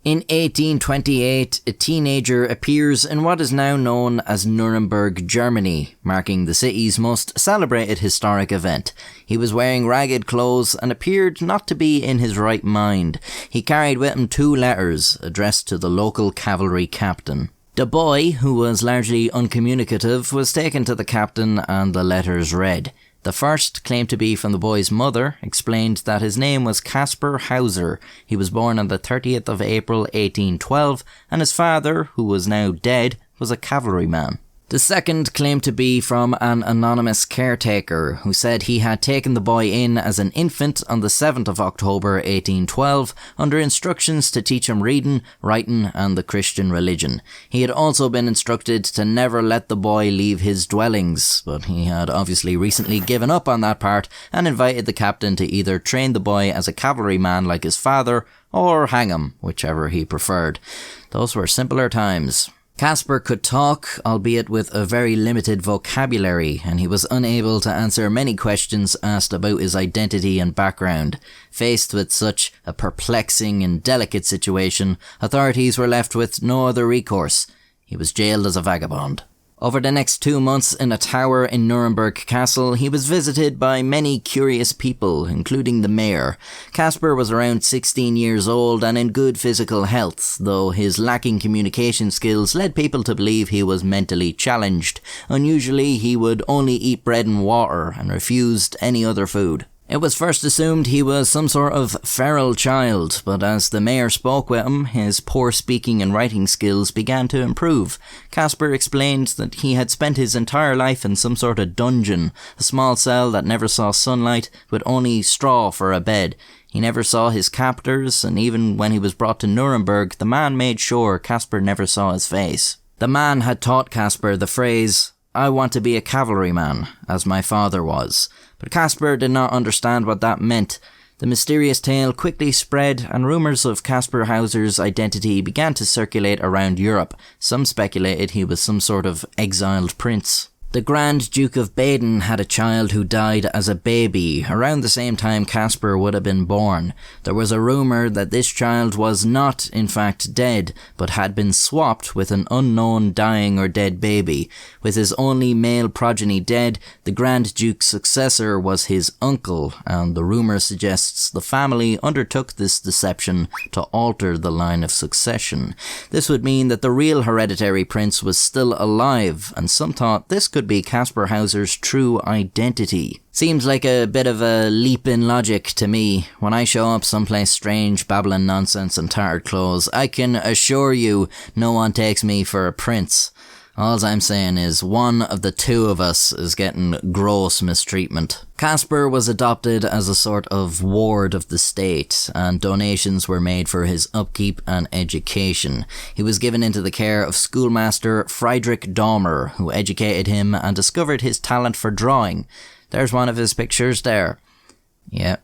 In 1828, a teenager appears in what is now known as Nuremberg, Germany, marking the city's most celebrated historic event. He was wearing ragged clothes and appeared not to be in his right mind. He carried with him 2 letters addressed to the local cavalry captain. The boy, who was largely uncommunicative, was taken to the captain and the letters read. The first, claimed to be from the boy's mother, explained that his name was Kaspar Hauser. He was born on the 30th of April 1812, and his father, who was now dead, was a cavalryman. The second claimed to be from an anonymous caretaker, who said he had taken the boy in as an infant on the 7th of October 1812, under instructions to teach him reading, writing and the Christian religion. He had also been instructed to never let the boy leave his dwellings, but he had obviously recently given up on that part and invited the captain to either train the boy as a cavalryman like his father, or hang him, whichever he preferred. Those were simpler times. Kaspar could talk, albeit with a very limited vocabulary, and he was unable to answer many questions asked about his identity and background. Faced with such a perplexing and delicate situation, authorities were left with no other recourse. He was jailed as a vagabond. Over the next 2 months in a tower in Nuremberg Castle, he was visited by many curious people, including the mayor. Kaspar was around 16 years old and in good physical health, though his lacking communication skills led people to believe he was mentally challenged. Unusually, he would only eat bread and water and refused any other food. It was first assumed he was some sort of feral child, but as the mayor spoke with him, his poor speaking and writing skills began to improve. Kaspar explained that he had spent his entire life in some sort of dungeon, a small cell that never saw sunlight, with only straw for a bed. He never saw his captors, and even when he was brought to Nuremberg, the man made sure Kaspar never saw his face. The man had taught Kaspar the phrase, "I want to be a cavalryman," as my father was. But Kaspar did not understand what that meant. The mysterious tale quickly spread, and rumours of Kaspar Hauser's identity began to circulate around Europe. Some speculated he was some sort of exiled prince. The Grand Duke of Baden had a child who died as a baby, around the same time Kaspar would have been born. There was a rumour that this child was not, in fact, dead, but had been swapped with an unknown dying or dead baby. With his only male progeny dead, the Grand Duke's successor was his uncle, and the rumour suggests the family undertook this deception to alter the line of succession. This would mean that the real hereditary prince was still alive, and some thought this could be Kaspar Hauser's true identity. Seems like a bit of a leap in logic to me. When I show up someplace strange, babbling nonsense and tattered clothes, I can assure you no one takes me for a prince. All I'm saying is one of the two of us is getting gross mistreatment. Kaspar was adopted as a sort of ward of the state, and donations were made for his upkeep and education. He was given into the care of schoolmaster Friedrich Dahmer, who educated him and discovered his talent for drawing. There's one of his pictures there. Yeah,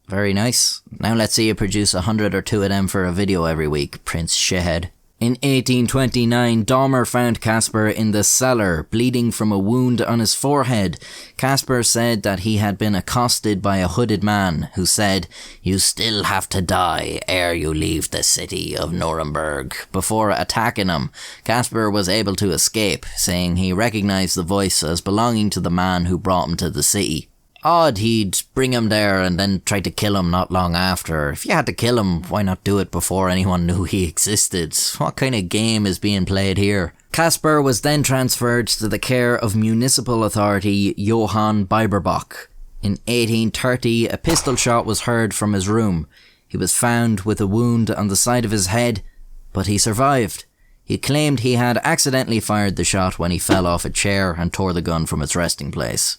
very nice. Now let's see you produce 100 or 2 of them for a video every week, Prince Shithead. In 1829, Dahmer found Kaspar in the cellar, bleeding from a wound on his forehead. Kaspar said that he had been accosted by a hooded man, who said, "You still have to die ere you leave the city of Nuremberg." Before attacking him, Kaspar was able to escape, saying he recognised the voice as belonging to the man who brought him to the city. Odd he'd bring him there and then try to kill him not long after. If you had to kill him, why not do it before anyone knew he existed? What kind of game is being played here? Kaspar was then transferred to the care of municipal authority Johann Biberbach. In 1830, a pistol shot was heard from his room. He was found with a wound on the side of his head, but he survived. He claimed he had accidentally fired the shot when he fell off a chair and tore the gun from its resting place.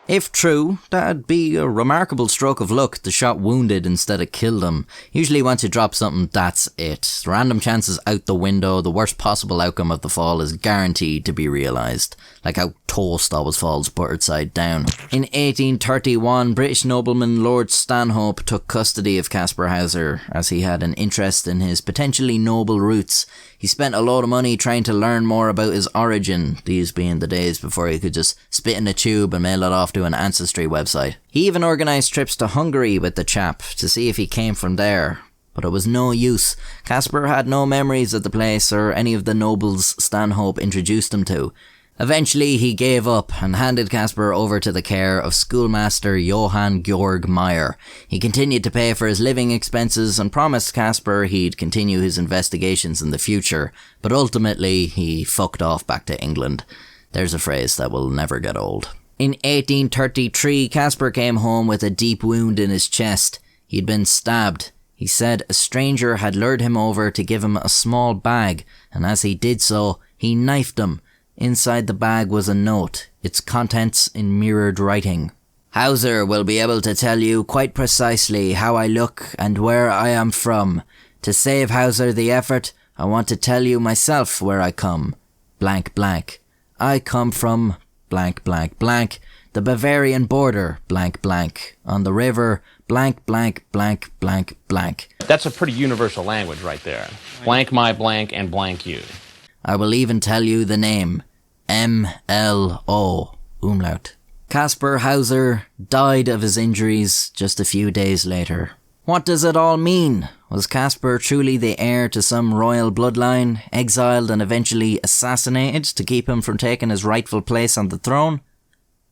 If true, that'd be a remarkable stroke of luck. The shot wounded instead of killed him. Usually once you drop something, that's it. Random chances out the window, the worst possible outcome of the fall is guaranteed to be realised. Like how toast always falls buttered side down. In 1831, British nobleman Lord Stanhope took custody of Kaspar Hauser as he had an interest in his potentially noble roots. He spent a load of money trying to learn more about his origin, these being the days before he could just spit in a tube and mail it off to an ancestry website. He even organised trips to Hungary with the chap to see if he came from there. But it was no use. Kaspar had no memories of the place or any of the nobles Stanhope introduced him to. Eventually he gave up and handed Kaspar over to the care of schoolmaster Johann Georg Meyer. He continued to pay for his living expenses and promised Kaspar he'd continue his investigations in the future, but ultimately he fucked off back to England. There's a phrase that will never get old. In 1833, Kaspar came home with a deep wound in his chest. He'd been stabbed. He said a stranger had lured him over to give him a small bag, and as he did so, he knifed him. Inside the bag was a note, its contents in mirrored writing. Hauser will be able to tell you quite precisely how I look and where I am from. To save Hauser the effort, I want to tell you myself where I come. Blank blank. I come from blank blank blank. The Bavarian border, blank blank. On the river, blank blank blank blank blank. That's a pretty universal language right there. Blank my blank and blank you. I will even tell you the name. M-L-O, umlaut. Kaspar Hauser died of his injuries just a few days later. What does it all mean? Was Kaspar truly the heir to some royal bloodline, exiled and eventually assassinated to keep him from taking his rightful place on the throne?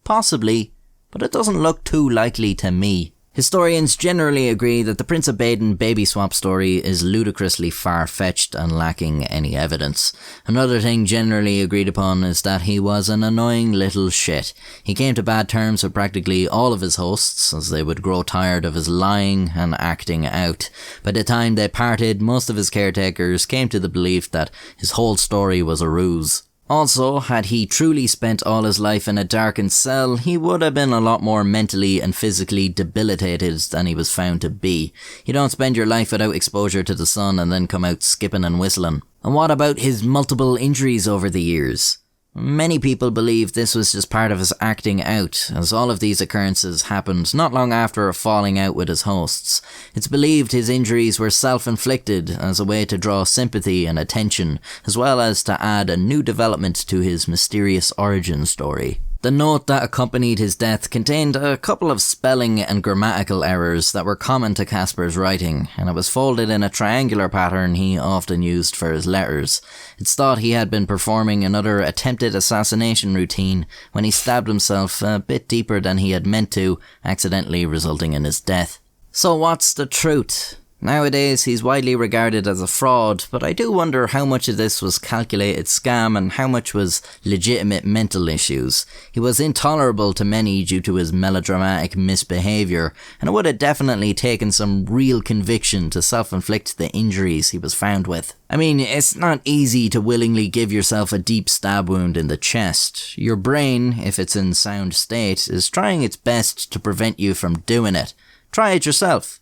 Possibly, but it doesn't look too likely to me. Historians generally agree that the Prince of Baden baby swap story is ludicrously far-fetched and lacking any evidence. Another thing generally agreed upon is that he was an annoying little shit. He came to bad terms with practically all of his hosts, as they would grow tired of his lying and acting out. By the time they parted, most of his caretakers came to the belief that his whole story was a ruse. Also, had he truly spent all his life in a darkened cell, he would have been a lot more mentally and physically debilitated than he was found to be. You don't spend your life without exposure to the sun and then come out skipping and whistling. And what about his multiple injuries over the years? Many people believe this was just part of his acting out, as all of these occurrences happened not long after a falling out with his hosts. It's believed his injuries were self-inflicted as a way to draw sympathy and attention, as well as to add a new development to his mysterious origin story. The note that accompanied his death contained a couple of spelling and grammatical errors that were common to Kaspar's writing, and it was folded in a triangular pattern he often used for his letters. It's thought he had been performing another attempted assassination routine when he stabbed himself a bit deeper than he had meant to, accidentally resulting in his death. So what's the truth? Nowadays, he's widely regarded as a fraud, but I do wonder how much of this was calculated scam and how much was legitimate mental issues. He was intolerable to many due to his melodramatic misbehaviour, and it would have definitely taken some real conviction to self-inflict the injuries he was found with. I mean, it's not easy to willingly give yourself a deep stab wound in the chest. Your brain, if it's in sound state, is trying its best to prevent you from doing it. Try it yourself.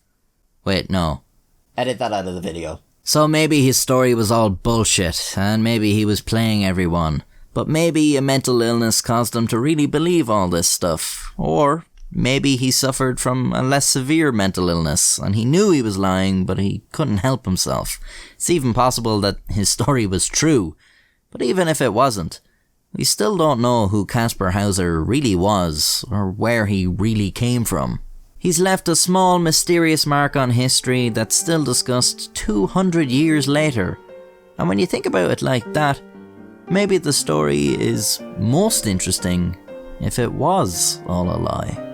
Wait, no. Edit that out of the video. So maybe his story was all bullshit, and maybe he was playing everyone. But maybe a mental illness caused him to really believe all this stuff. Or maybe he suffered from a less severe mental illness, and he knew he was lying, but he couldn't help himself. It's even possible that his story was true. But even if it wasn't, we still don't know who Kaspar Hauser really was, or where he really came from. He's left a small, mysterious mark on history that's still discussed 200 years later. And when you think about it like that, maybe the story is most interesting if it was all a lie.